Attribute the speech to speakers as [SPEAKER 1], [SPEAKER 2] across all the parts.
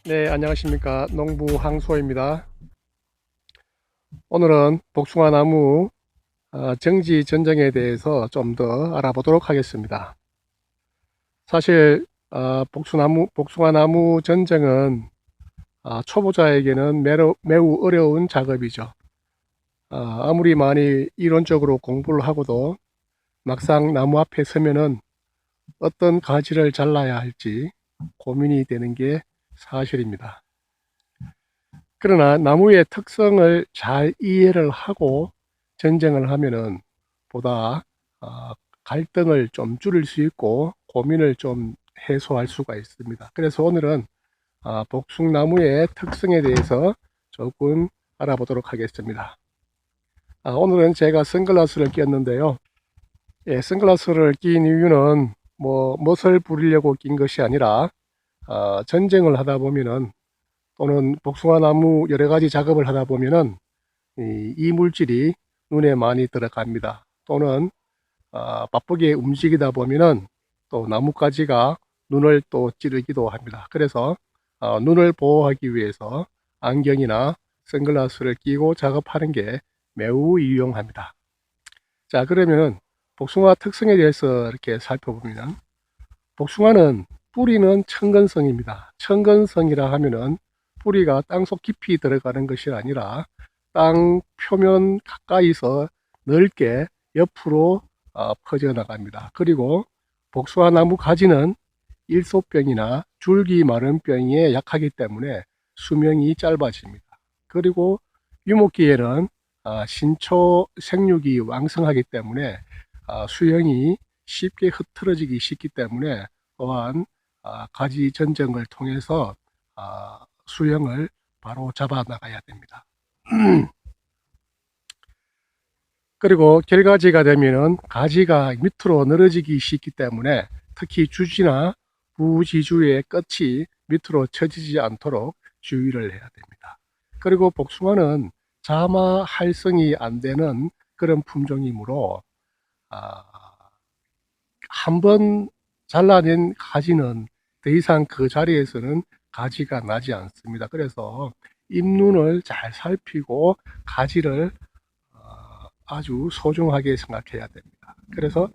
[SPEAKER 1] 네, 안녕하십니까. 농부 항소입니다. 오늘은 복숭아 나무 정지 전쟁에 대해서 좀 더 알아보도록 하겠습니다. 사실 복숭아 나무 전쟁은 초보자에게는 매우 어려운 작업이죠. 아무리 많이 이론적으로 공부를 하고도 막상 나무 앞에 서면은 어떤 가지를 잘라야 할지 고민이 되는 게 사실입니다. 그러나 나무의 특성을 잘 이해를 하고 전쟁을 하면은 보다 갈등을 좀 줄일 수 있고 고민을 좀 해소할 수가 있습니다. 그래서 오늘은 복숭나무의 특성에 대해서 조금 알아보도록 하겠습니다. 오늘은 제가 선글라스를 꼈는데요. 예, 선글라스를 낀 이유는 멋을 부리려고 낀 것이 아니라 전쟁을 하다 보면은 또는 복숭아 나무 여러 가지 작업을 하다 보면은 이 물질이 눈에 많이 들어갑니다. 또는 바쁘게 움직이다 보면은 또 나뭇가지가 눈을 또 찌르기도 합니다. 그래서 눈을 보호하기 위해서 안경이나 선글라스를 끼고 작업하는 게 매우 유용합니다. 자, 그러면 복숭아 특성에 대해서 이렇게 살펴보면 복숭아는 뿌리는 천근성입니다. 천근성이라 하면은 뿌리가 땅속 깊이 들어가는 것이 아니라 땅 표면 가까이서 넓게 옆으로 퍼져나갑니다. 그리고 복숭아 나무 가지는 일소병이나 줄기 마른 병에 약하기 때문에 수명이 짧아집니다. 그리고 유목기에는 신초 생육이 왕성하기 때문에 수영이 쉽게 흐트러지기 쉽기 때문에 또한 가지 전쟁을 통해서 수영을 바로 잡아 나가야 됩니다. 그리고 결가지가 되면은 가지가 밑으로 늘어지기 쉽기 때문에 특히 주지나 부지주의 끝이 밑으로 처지지 않도록 주의를 해야 됩니다. 그리고 복숭아는 자마 활성이 안 되는 그런 품종이므로 한번 잘라낸 가지는 더 이상 그 자리에서는 가지가 나지 않습니다. 그래서 잎눈을 잘 살피고 가지를 아주 소중하게 생각해야 됩니다. 그래서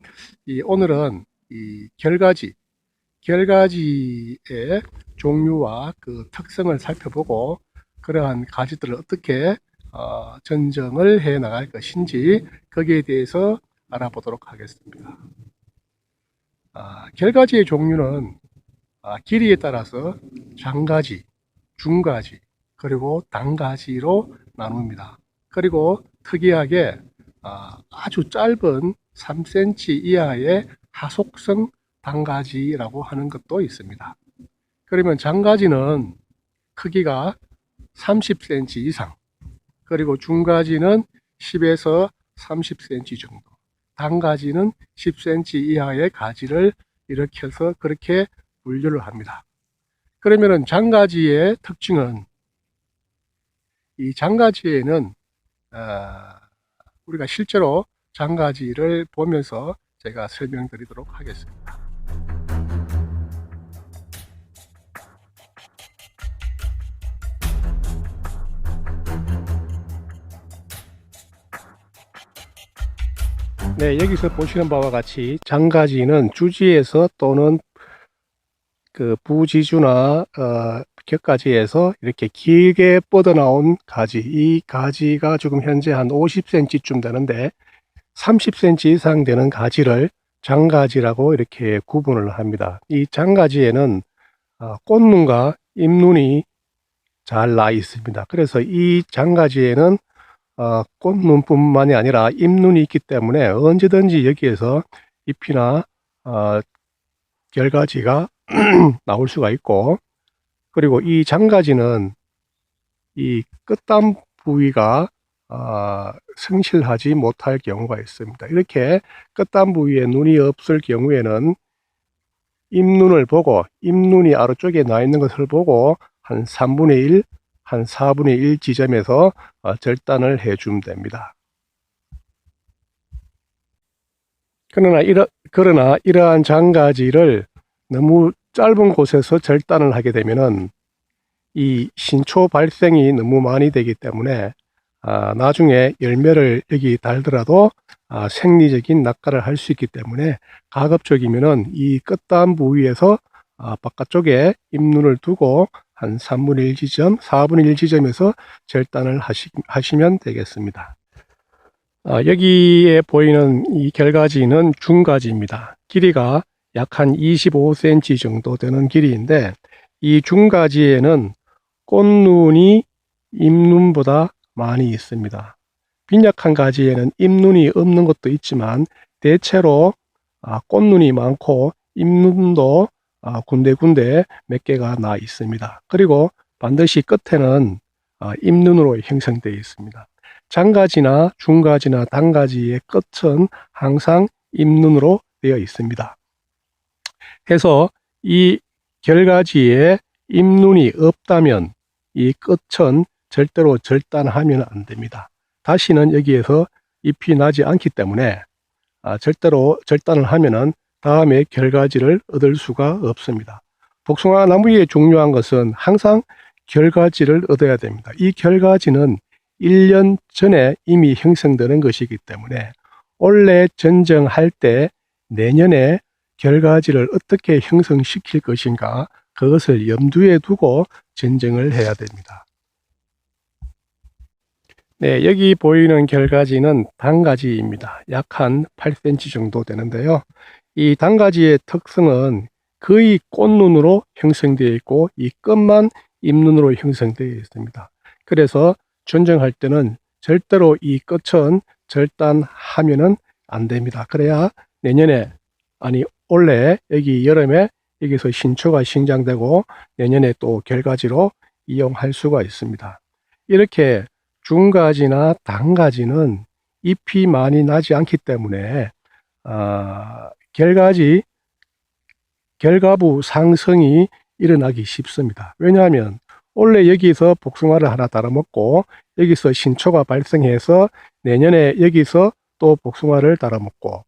[SPEAKER 1] 오늘은 이 결가지의 종류와 그 특성을 살펴보고 그러한 가지들을 어떻게 전정을 해 나갈 것인지 거기에 대해서 알아보도록 하겠습니다. 결가지의 종류는 길이에 따라서 장가지, 중가지, 그리고 단가지로 나눕니다. 그리고 특이하게 아주 짧은 3cm 이하의 하속성 단가지라고 하는 것도 있습니다. 그러면 장가지는 크기가 30cm 이상, 그리고 중가지는 10에서 30cm 정도, 단가지는 10cm 이하의 가지를 일으켜서 그렇게 분류를 합니다. 그러면은 장가지의 특징은 이 장가지에는 우리가 실제로 장가지를 보면서 제가 설명드리도록 하겠습니다. 네, 여기서 보시는 바와 같이 장가지는 주지에서 또는 그 부지주나 격가지에서 이렇게 길게 뻗어나온 가지, 이 가지가 지금 현재 한 50cm쯤 되는데 30cm 이상 되는 가지를 장가지라고 이렇게 구분을 합니다. 이 장가지에는 꽃눈과 잎눈이 잘 나 있습니다. 그래서 이 장가지에는 꽃눈뿐만이 아니라 잎눈이 있기 때문에 언제든지 여기에서 잎이나 결가지가 나올 수가 있고, 그리고 이 장가지는 이 끝단 부위가 성실하지 못할 경우가 있습니다. 이렇게 끝단 부위에 눈이 없을 경우에는 잎눈을 보고, 잎눈이 아래쪽에 나 있는 것을 보고 한 3분의 1, 한 4분의 1 지점에서 절단을 해주면 됩니다. 그러나 이러한 장가지를 너무 짧은 곳에서 절단을 하게 되면은 이 신초 발생이 너무 많이 되기 때문에 나중에 열매를 여기 달더라도 생리적인 낙과를 할 수 있기 때문에 가급적이면은 이 끝단 부위에서 바깥쪽에 잎눈을 두고 한 3분의 1 지점, 4분의 1 지점에서 절단을 하시면 되겠습니다. 여기에 보이는 이 결가지는 중가지입니다. 길이가 약 한 25cm 정도 되는 길이인데 이 중가지에는 꽃눈이 잎눈보다 많이 있습니다. 빈약한 가지에는 잎눈이 없는 것도 있지만 대체로 꽃눈이 많고 잎눈도 군데군데 몇 개가 나 있습니다. 그리고 반드시 끝에는 잎눈으로 형성되어 있습니다. 장가지나 중가지나 단가지의 끝은 항상 잎눈으로 되어 있습니다. 해서 이 결가지에 잎눈이 없다면 이 끝은 절대로 절단하면 안 됩니다. 다시는 여기에서 잎이 나지 않기 때문에 절대로 절단을 하면은 다음에 결가지를 얻을 수가 없습니다. 복숭아 나무의 중요한 것은 항상 결가지를 얻어야 됩니다. 이 결가지는 1년 전에 이미 형성되는 것이기 때문에 올해 전정할 때 내년에 결가지를 어떻게 형성시킬 것인가 그것을 염두에 두고 전정을 해야 됩니다. 네, 여기 보이는 결가지는 단가지입니다. 약 한 8cm 정도 되는데요. 이 단가지의 특성은 거의 꽃눈으로 형성되어 있고 이 끝만 잎눈으로 형성되어 있습니다. 그래서 전정할 때는 절대로 이 끝은 절단하면은 안 됩니다. 그래야 내년에 올해 여기 여름에 여기서 신초가 sinh 장되고 내년에 또 결가지로 이용할 수가 있습니다. 이렇게 중가지나 단가지는 잎이 많이 나지 않기 때문에 결가부 상승이 일어나기 쉽습니다. 왜냐하면 원래 여기서 복숭아를 하나 달아먹고 여기서 신초가 발생해서 내년에 여기서 또 복숭아를 달아먹고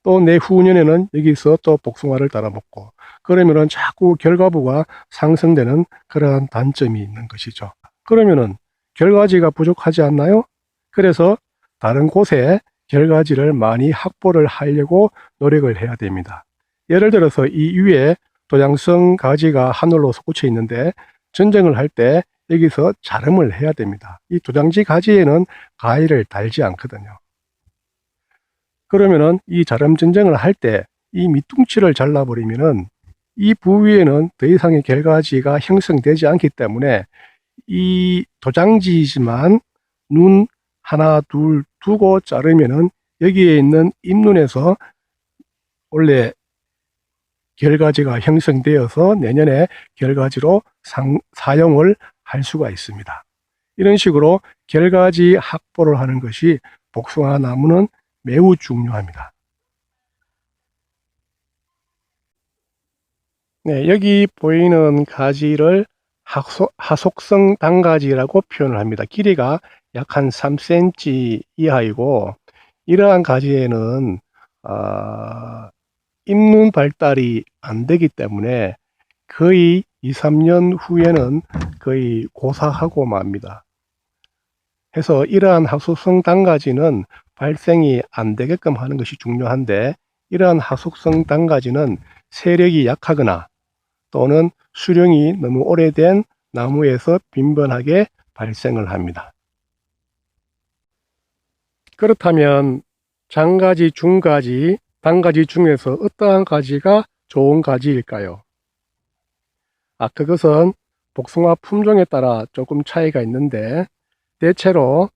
[SPEAKER 1] 또 내후년에는 여기서 또 복숭아를 달아먹고 그러면은 자꾸 결가부가 상승되는 그러한 단점이 있는 것이죠. 그러면은 결가지가 부족하지 않나요? 그래서 다른 곳에 결가지를 많이 확보를 하려고 노력을 해야 됩니다. 예를 들어서 이 위에 도장성 가지가 하늘로 솟구쳐 있는데 전정을 할 때 여기서 자름을 해야 됩니다. 이 도장지 가지에는 가위를 달지 않거든요. 그러면은 이 자름 전정을 할 때 이 밑둥치를 잘라버리면은 이 부위에는 더 이상의 결가지가 형성되지 않기 때문에 이 도장지이지만 눈 하나 둘 두고 자르면은 여기에 있는 잎눈에서 원래 결가지가 형성되어서 내년에 결가지로 사용을 할 수가 있습니다. 이런 식으로 결가지 확보를 하는 것이 복숭아 나무는 매우 중요합니다. 네, 여기 보이는 가지를 하속성 단가지라고 표현을 합니다. 길이가 약 한 3cm 이하이고 이러한 가지에는 잎눈 발달이 안 되기 때문에 거의 2, 3년 후에는 거의 고사하고 맙니다. 해서 이러한 하속성 단가지는 발생이 안 되게끔 하는 것이 중요한데 이러한 하속성 단가지는 세력이 약하거나 또는 수령이 너무 오래된 나무에서 빈번하게 발생을 합니다. 그렇다면 장가지, 중가지, 단가지 중에서 어떠한 가지가 좋은 가지일까요? 그것은 복숭아 품종에 따라 조금 차이가 있는데 대체로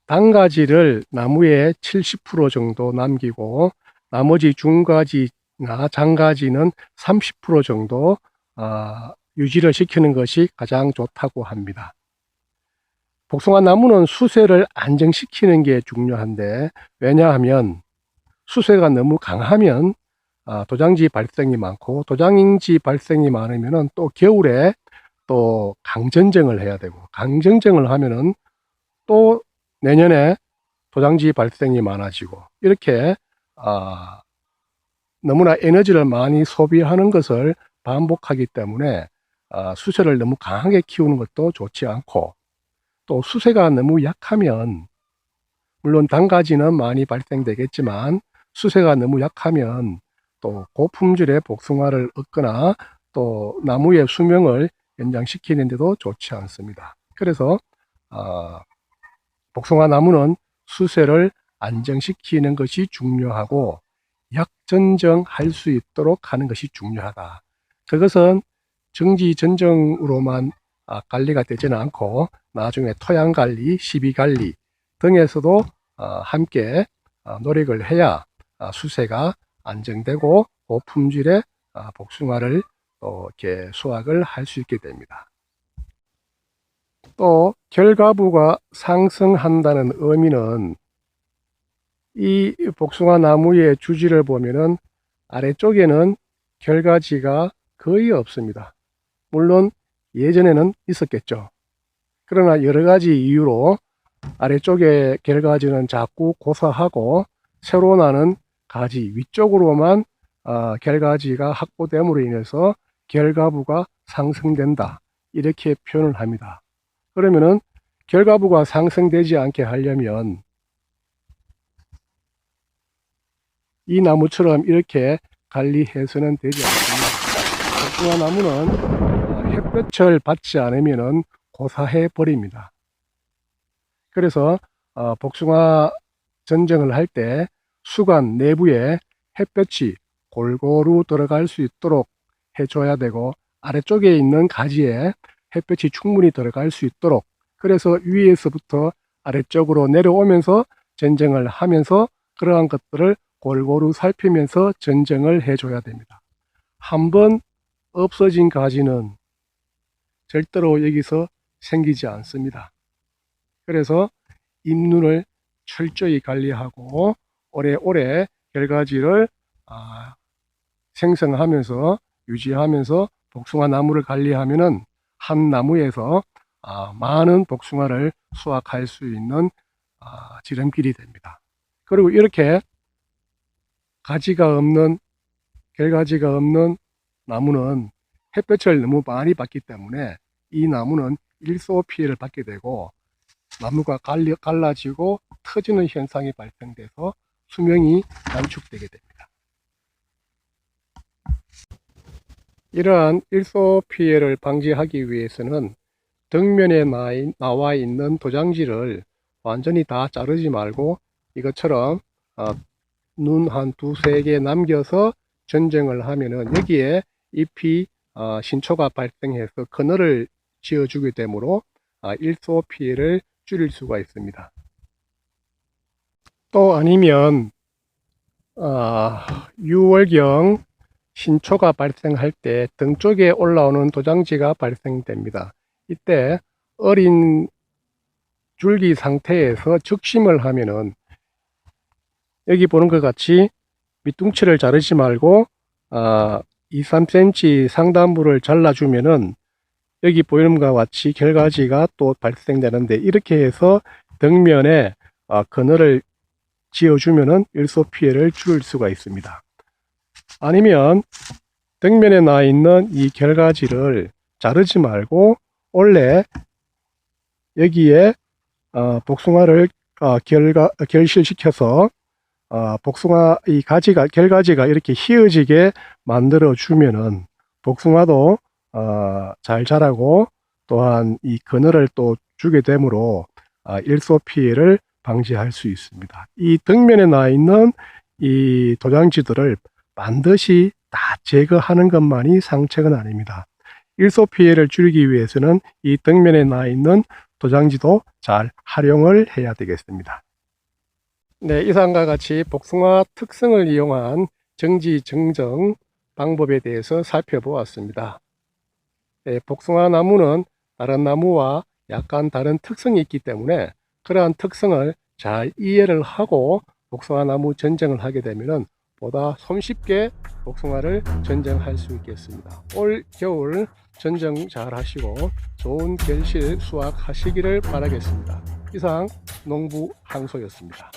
[SPEAKER 1] 단가지를 나무에 70% 정도 남기고 나머지 중가지나 장가지는 30% 정도 유지를 시키는 것이 가장 좋다고 합니다. 복숭아 나무는 수세를 안정시키는 게 중요한데 왜냐하면 수세가 너무 강하면 도장지 발생이 많고 도장지 발생이 많으면 또 겨울에 또 강전정을 해야 되고 강전정을 하면은 또 내년에 도장지 발생이 많아지고 이렇게 너무나 에너지를 많이 소비하는 것을 반복하기 때문에 수세를 너무 강하게 키우는 것도 좋지 않고, 또 수세가 너무 약하면, 물론 단가지는 많이 발생되겠지만 수세가 너무 약하면 또 고품질의 복숭아를 얻거나 또 나무의 수명을 연장시키는 데도 좋지 않습니다. 그래서 복숭아 나무는 수세를 안정시키는 것이 중요하고 약전정할 수 있도록 하는 것이 중요하다. 그것은 정지전정으로만 관리가 되지는 않고 나중에 토양관리, 시비관리 등에서도 함께 노력을 해야 수세가 안정되고 고품질의 복숭아를 이렇게 수확을 할 수 있게 됩니다. 또 결과부가 상승한다는 의미는 이 복숭아 나무의 주지를 보면은 아래쪽에는 결과지가 거의 없습니다. 물론 예전에는 있었겠죠. 그러나 여러 가지 이유로 아래쪽에 결과지는 자꾸 고사하고 새로 나는 가지 위쪽으로만 결과지가 확보됨으로 인해서 결과부가 상승된다, 이렇게 표현을 합니다. 그러면은 결과부가 상승되지 않게 하려면 이 나무처럼 이렇게 관리해서는 되지 않습니다. 복숭아 나무는 햇볕을 받지 않으면 고사해 버립니다. 그래서 복숭아 전정을 할 때 수관 내부에 햇볕이 골고루 들어갈 수 있도록 해줘야 되고, 아래쪽에 있는 가지에 햇볕이 충분히 들어갈 수 있도록, 그래서 위에서부터 아래쪽으로 내려오면서 전정을 하면서 그러한 것들을 골고루 살피면서 전정을 해줘야 됩니다. 한번 없어진 가지는 절대로 여기서 생기지 않습니다. 그래서 잎눈을 철저히 관리하고 오래오래 결과지를 생성하면서 유지하면서 복숭아 나무를 관리하면은 한 나무에서 많은 복숭아를 수확할 수 있는 지름길이 됩니다. 그리고 이렇게 가지가 없는, 결과지가 없는 나무는 햇볕을 너무 많이 받기 때문에 이 나무는 일소 피해를 받게 되고 나무가 갈라지고 터지는 현상이 발생돼서 수명이 단축되게 됩니다. 이러한 일소 피해를 방지하기 위해서는 덕면에 나와 있는 도장지를 완전히 다 자르지 말고 이것처럼 눈 한 두세 개 남겨서 전정을 하면은 여기에 잎이 신초가 발생해서 그늘을 지어주게 되므로 일소 피해를 줄일 수가 있습니다. 또 아니면 6월경 신초가 발생할 때 등 쪽에 올라오는 도장지가 발생됩니다. 이때 어린 줄기 상태에서 적심을 하면은 여기 보는 것 같이 밑둥치를 자르지 말고 2, 3cm 상단부를 잘라주면은 여기 보이는 것과 같이 결과지가 또 발생되는데, 이렇게 해서 덕면에 그늘을 지어주면은 일소 피해를 줄일 수가 있습니다. 아니면 덕면에 나 있는 이 결과지를 자르지 말고 원래 여기에 복숭아를 결실시켜서 복숭아 이 결과지가 이렇게 휘어지게 만들어 주면은 복숭아도 잘 자라고 또한 이 그늘을 또 주게 되므로 일소 피해를 방지할 수 있습니다. 이 덕면에 나 있는 이 도장지들을 반드시 다 제거하는 것만이 상책은 아닙니다. 일소 피해를 줄이기 위해서는 이 덕면에 나 있는 도장지도 잘 활용을 해야 되겠습니다. 네, 이상과 같이 복숭아 특성을 이용한 정지 정정 방법에 대해서 살펴보았습니다. 네, 복숭아 나무는 다른 나무와 약간 다른 특성이 있기 때문에 그러한 특성을 잘 이해를 하고 복숭아 나무 전정을 하게 되면 보다 손쉽게 복숭아를 전정할 수 있겠습니다. 올 겨울 전정 잘 하시고 좋은 결실 수확하시기를 바라겠습니다. 이상 농부 항소였습니다.